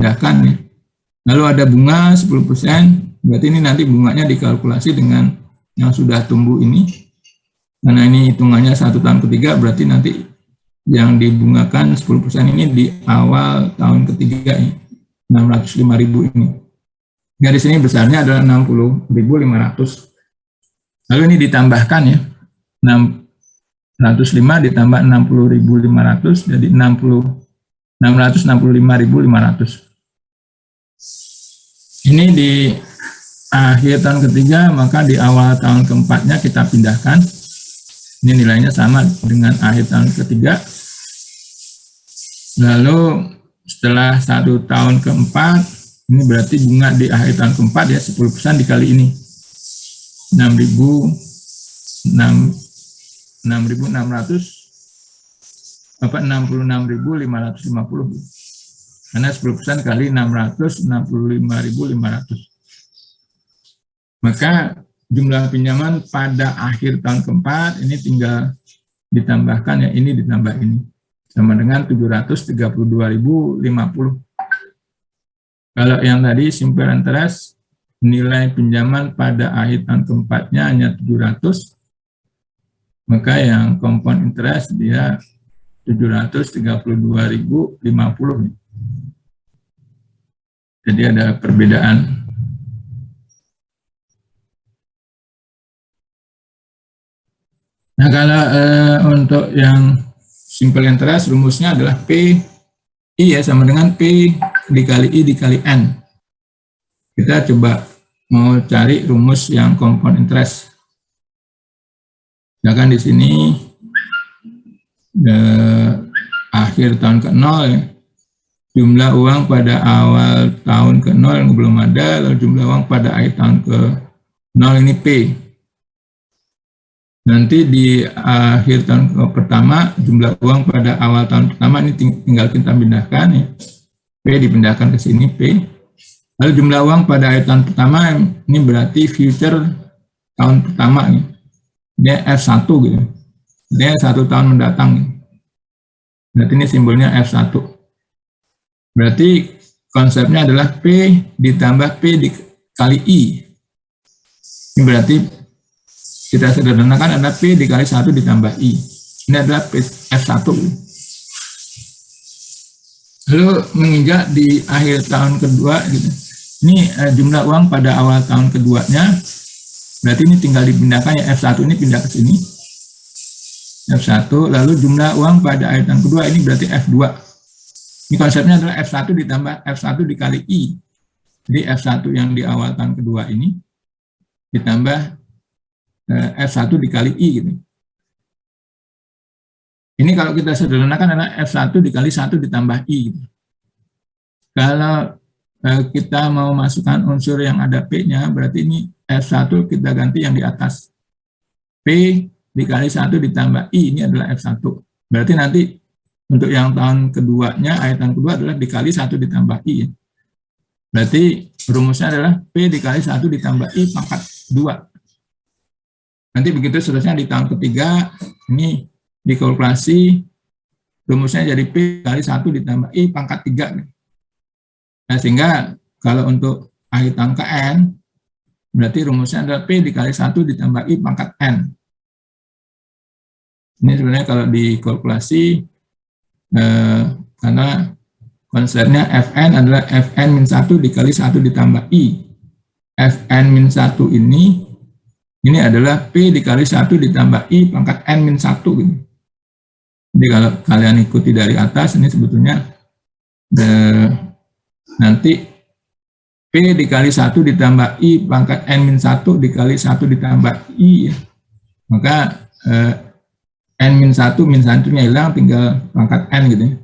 pindahkan ya. Lalu ada bunga 10%, berarti ini nanti bunganya dikalkulasi dengan yang sudah tumbuh ini. Karena ini hitungannya 1 tahun ketiga, berarti nanti yang dibungakan 10% ini di awal tahun ketiga ini, 605.000 ini. Dari sini besarnya adalah 60.500. Lalu ini ditambahkan ya, 605 ditambah 60.500 jadi 665.500. Ini di akhir tahun ketiga, maka di awal tahun keempatnya kita pindahkan. Ini nilainya sama dengan akhir tahun ketiga. Lalu setelah 1 tahun keempat, ini berarti bunga di akhir tahun keempat ya, 10% dikali ini. 66.500 karena 10% kali 665.500. Maka jumlah pinjaman pada akhir tahun keempat ini tinggal ditambahkan ya, ini ditambah ini sama dengan 732.050. Kalau yang tadi simple interest, nilai pinjaman pada akhir tahun keempatnya hanya 700, maka yang compound interest dia 732.050. Jadi ada perbedaan. Nah, kalau untuk yang simple interest, rumusnya adalah P I ya, sama dengan P dikali I dikali N. Kita coba mau cari rumus yang compound interest. Misalkan di sini akhir tahun ke-0 ya, jumlah uang pada awal tahun ke-0 yang belum ada, lalu jumlah uang pada akhir tahun ke-0 ini P. Nanti di akhir tahun pertama, jumlah uang pada awal tahun pertama ini tinggal kita pindahkan ya. P dipindahkan ke sini P. Lalu jumlah uang pada akhir tahun pertama ini berarti future tahun pertama ya. Dia F1 gitu. Dia 1 tahun mendatang. Berarti ini simbolnya F1. Berarti konsepnya adalah P ditambah P dikali I. Ini berarti kita sederhanakan ada P dikali 1 ditambah I. Ini adalah F1. Lalu menginjak di akhir tahun kedua gitu. Ini jumlah uang pada awal tahun keduanya, berarti ini tinggal dipindahkan ya, F1 ini pindah ke sini. F1, lalu jumlah uang pada akhir tahun kedua ini berarti F2. Ini konsepnya adalah F1 ditambah F1 dikali I. Jadi F1 yang di awal tahun kedua ini ditambah F1 dikali I gitu. Ini kalau kita sederhanakan adalah F1 dikali 1 ditambah I gitu. Kalau kita mau masukkan unsur yang ada P-nya, berarti ini F1 kita ganti yang di atas. P dikali 1 ditambah I, ini adalah F1. Berarti nanti untuk yang tahun keduanya, akhir tahun kedua adalah dikali 1 ditambah I. Berarti rumusnya adalah P dikali 1 ditambah I pangkat 2. Nanti begitu seterusnya di tahun ketiga, ini dikalkulasi, rumusnya jadi P kali 1 ditambah I pangkat 3. Nah, sehingga kalau untuk akhir tahun ke N, berarti rumusnya adalah P dikali 1 ditambah I pangkat N. Ini sebenarnya kalau dikalkulasi, karena konsepnya Fn adalah Fn-1 dikali 1 ditambah I. Fn-1 ini adalah P dikali 1 ditambah I pangkat N-1 gitu. Jadi kalau kalian ikuti dari atas, ini sebetulnya nanti P dikali 1 ditambah I pangkat N-1 dikali 1 ditambah I ya. Maka N-1 min 1-nya hilang, tinggal pangkat N gitu ya.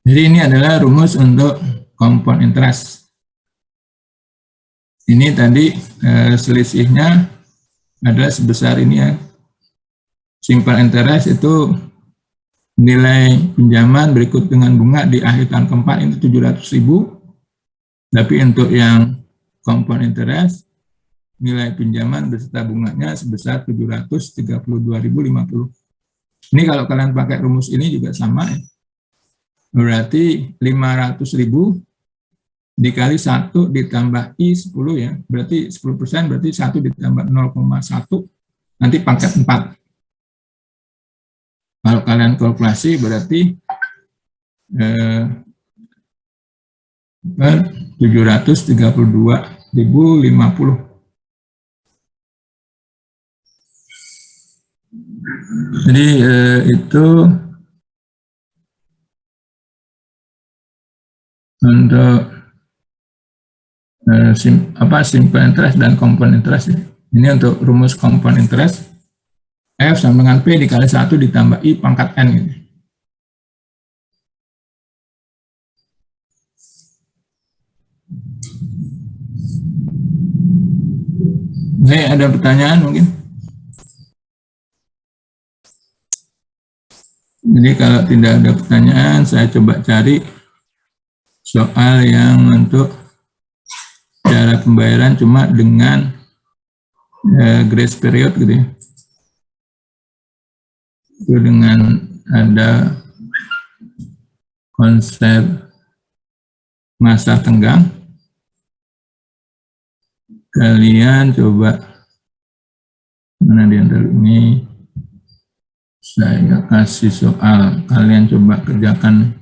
Jadi ini adalah rumus untuk compound interest. Ini tadi selisihnya adalah sebesar ini ya. Simple interest itu nilai pinjaman berikut dengan bunga di akhir tahun keempat itu 700.000. Tapi untuk yang compound interest, nilai pinjaman beserta bunganya sebesar 732.050. Ini kalau kalian pakai rumus ini juga sama ya. berarti 500.000 dikali 1 ditambah I 10 ya, berarti 10%, berarti 1 ditambah 0,1, nanti pangkat 4. Kalau kalian kalkulasi berarti 732.050. Jadi itu untuk simple interest dan compound interest. Ini untuk rumus compound interest. F sama dengan P dikali 1 ditambah I pangkat N. Gitu. Oke, ada pertanyaan mungkin? Jadi kalau tidak ada pertanyaan, saya coba cari soal yang untuk cara pembayaran cuma dengan grace period gitu ya. Itu dengan ada konsep masa tenggang. Kalian coba, mana di antara ini, saya kasih soal, kalian coba kerjakan.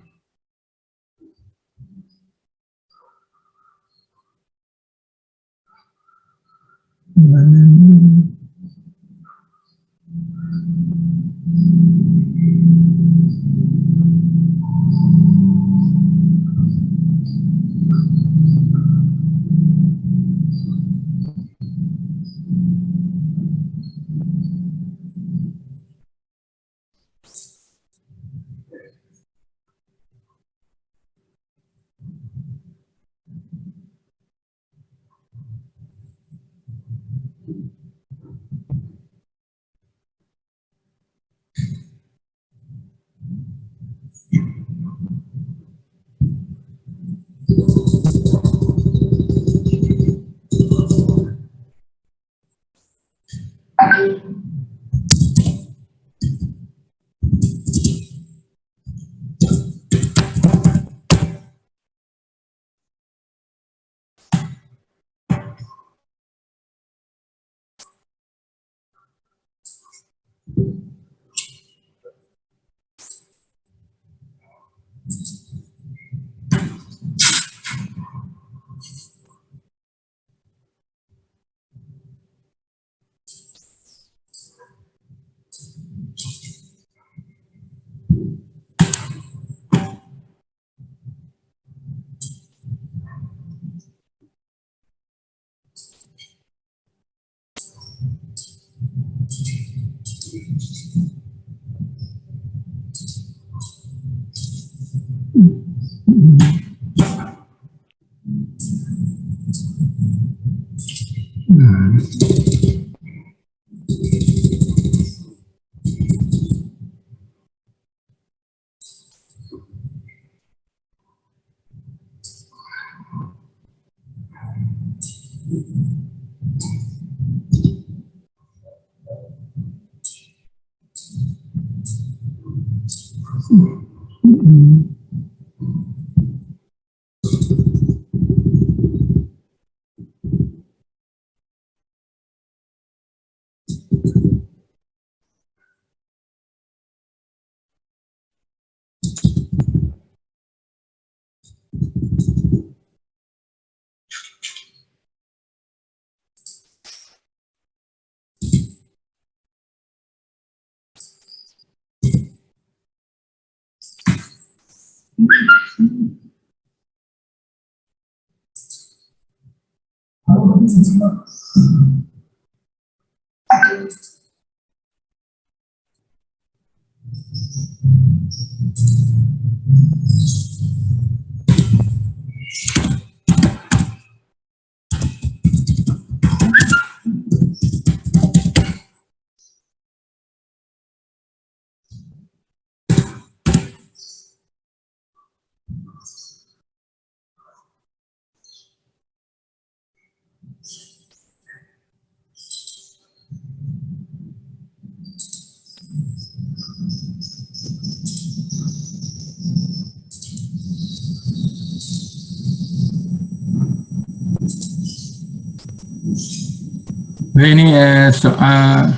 Nah, ini soal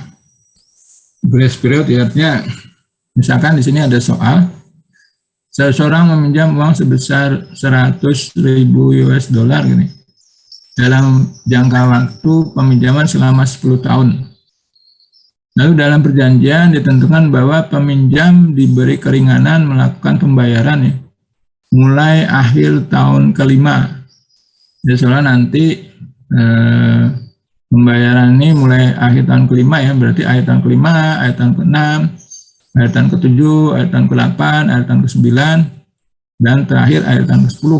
grace period, ya, artinya misalkan di sini ada soal seseorang meminjam uang sebesar 100.000 US dollar gini dalam jangka waktu peminjaman selama 10 tahun. Lalu dalam perjanjian ditentukan bahwa peminjam diberi keringanan melakukan pembayaran ya, mulai akhir tahun kelima. Jadi soalnya nanti pembayaran ini mulai akhir tahun kelima ya, berarti akhir tahun kelima, akhir tahun ke-6, akhir tahun ke-7, akhir tahun ke-8, akhir tahun ke-9, dan terakhir akhir tahun ke-10.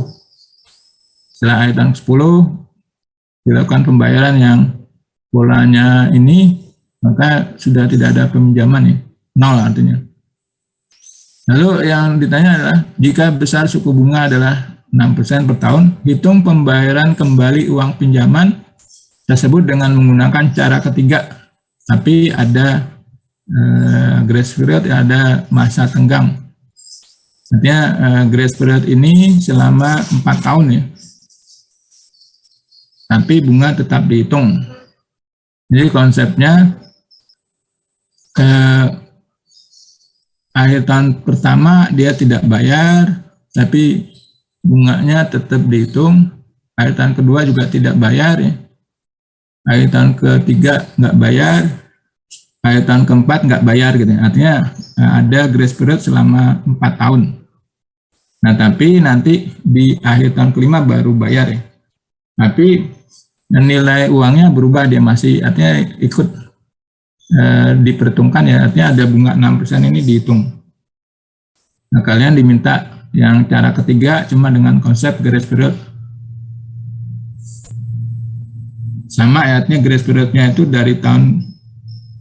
Setelah akhir tahun ke-10 dilakukan pembayaran yang polanya ini, maka sudah tidak ada peminjaman ya, nol artinya. Lalu yang ditanya adalah jika besar suku bunga adalah 6% per tahun, hitung pembayaran kembali uang pinjaman tersebut dengan menggunakan cara ketiga, tapi ada grace period, ada masa tenggang. Artinya grace period ini selama 4 tahun ya, tapi bunga tetap dihitung. Jadi konsepnya akhir tahun pertama dia tidak bayar, tapi bunganya tetap dihitung. Akhir tahun kedua juga tidak bayar ya. Akhir tahun ketiga nggak bayar, akhir tahun keempat nggak bayar gitu. Artinya ada grace period selama 4 tahun. Nah tapi nanti di akhir tahun kelima baru bayar ya. Tapi nilai uangnya berubah, dia masih artinya ikut diperhitungkan ya, artinya ada bunga 6% ini dihitung. Nah kalian diminta yang cara ketiga cuma dengan konsep grace period. Sama ya, artinya grace periodnya itu dari tahun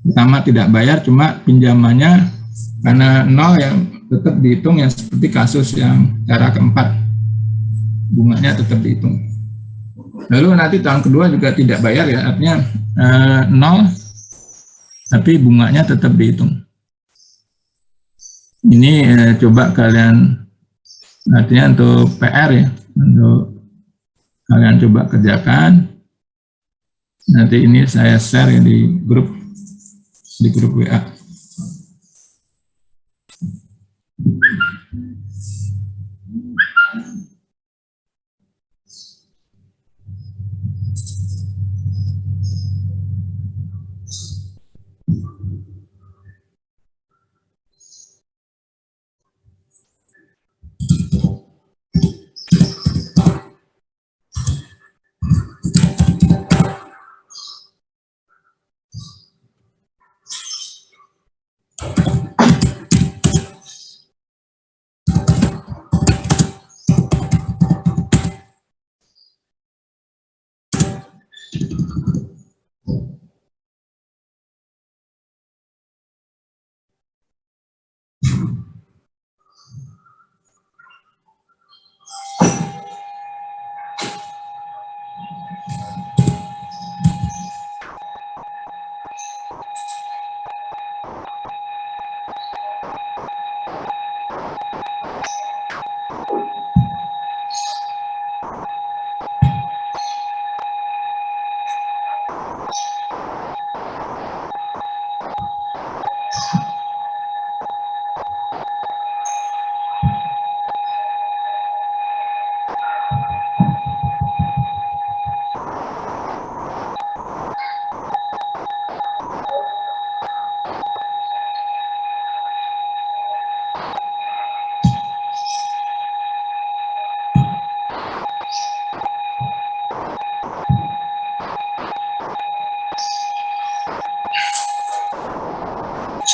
pertama tidak bayar, cuma pinjamannya karena nol yang tetap dihitung yang seperti kasus yang cara keempat, bunganya tetap dihitung. Lalu nanti tahun kedua juga tidak bayar ya, artinya nol, tapi bunganya tetap dihitung. Ini coba kalian, artinya untuk PR ya, untuk kalian coba kerjakan. Nanti ini saya share ya di grup WA.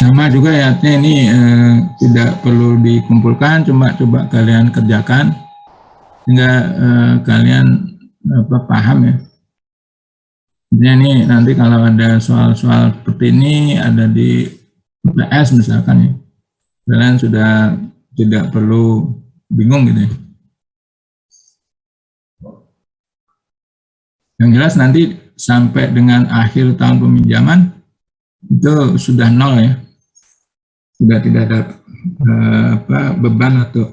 Sama juga ya, artinya ini tidak perlu dikumpulkan, cuma coba kalian kerjakan sehingga kalian paham ya. Ini nanti kalau ada soal-soal seperti ini ada di PS misalkan ya, kalian sudah tidak perlu bingung gitu ya. Yang jelas nanti sampai dengan akhir tahun peminjaman itu sudah nol ya, sudah tidak ada beban atau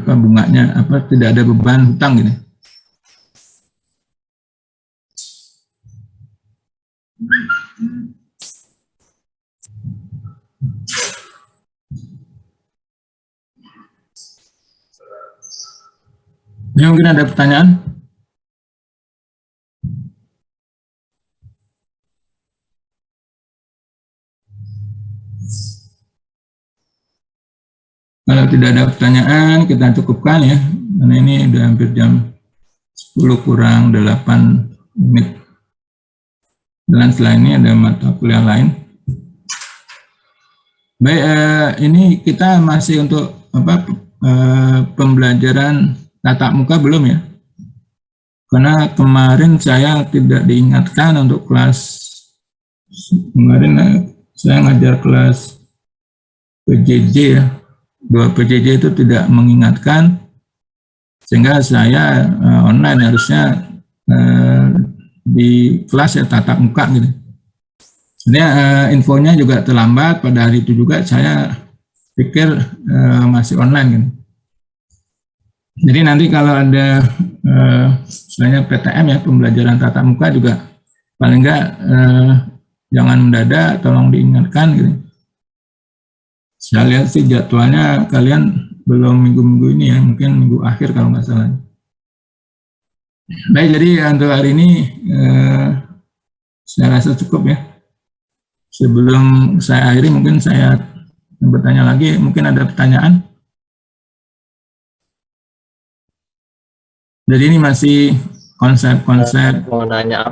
bunganya tidak ada beban hutang gitu. Ini mungkin ada pertanyaan? Kalau tidak ada pertanyaan, kita cukupkan ya. Karena ini udah hampir jam 10 kurang 8 menit. Dan setelah ini ada mata kuliah lain. Baik, ini kita masih untuk pembelajaran tatap muka belum ya? Karena kemarin saya tidak diingatkan untuk kelas, kemarin saya ngajar kelas PJJ ya. 2 PJJ itu tidak mengingatkan, sehingga saya online harusnya di kelas ya tatap muka gitu. Sebenarnya infonya juga terlambat, pada hari itu juga saya pikir masih online gitu. Jadi nanti kalau ada misalnya PTM ya, pembelajaran tatap muka juga paling enggak jangan mendadak, tolong diingatkan gitu. Saya lihat sih jadwalnya kalian belum minggu-minggu ini ya, mungkin minggu akhir kalau nggak salah. Baik, jadi untuk hari ini saya rasa cukup ya. Sebelum saya akhiri, mungkin saya bertanya lagi, mungkin ada pertanyaan. Jadi ini masih konsep-konsep mau nanya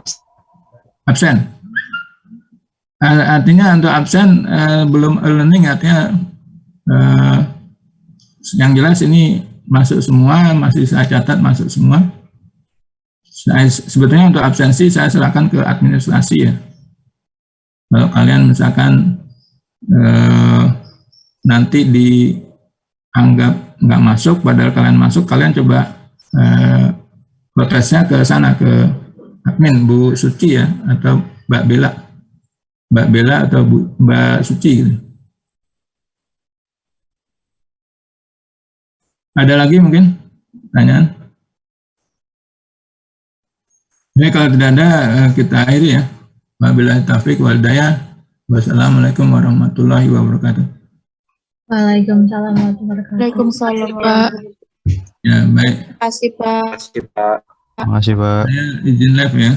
absen. Artinya untuk absen belum learning, artinya yang jelas ini masuk semua, masih saya catat masuk semua. Sebetulnya untuk absensi saya serahkan ke administrasi ya. Kalau kalian misalkan nanti dianggap nggak masuk, padahal kalian masuk, kalian coba protesnya ke sana, ke admin Bu Suci ya, atau Mbak Bella atau Mbak Suci gitu. Ada lagi mungkin pertanyaan? Jadi kalau tidak ada, kita akhiri ya. Wabillahi taufiq wal hidayah. Wassalamualaikum warahmatullahi wabarakatuh. Waalaikumsalam warahmatullahi wabarakatuh. Waalaikumsalam, Pak. Ya, baik. Terima kasih, Pak. Pak. Terima kasih, Pak. Saya izin live ya.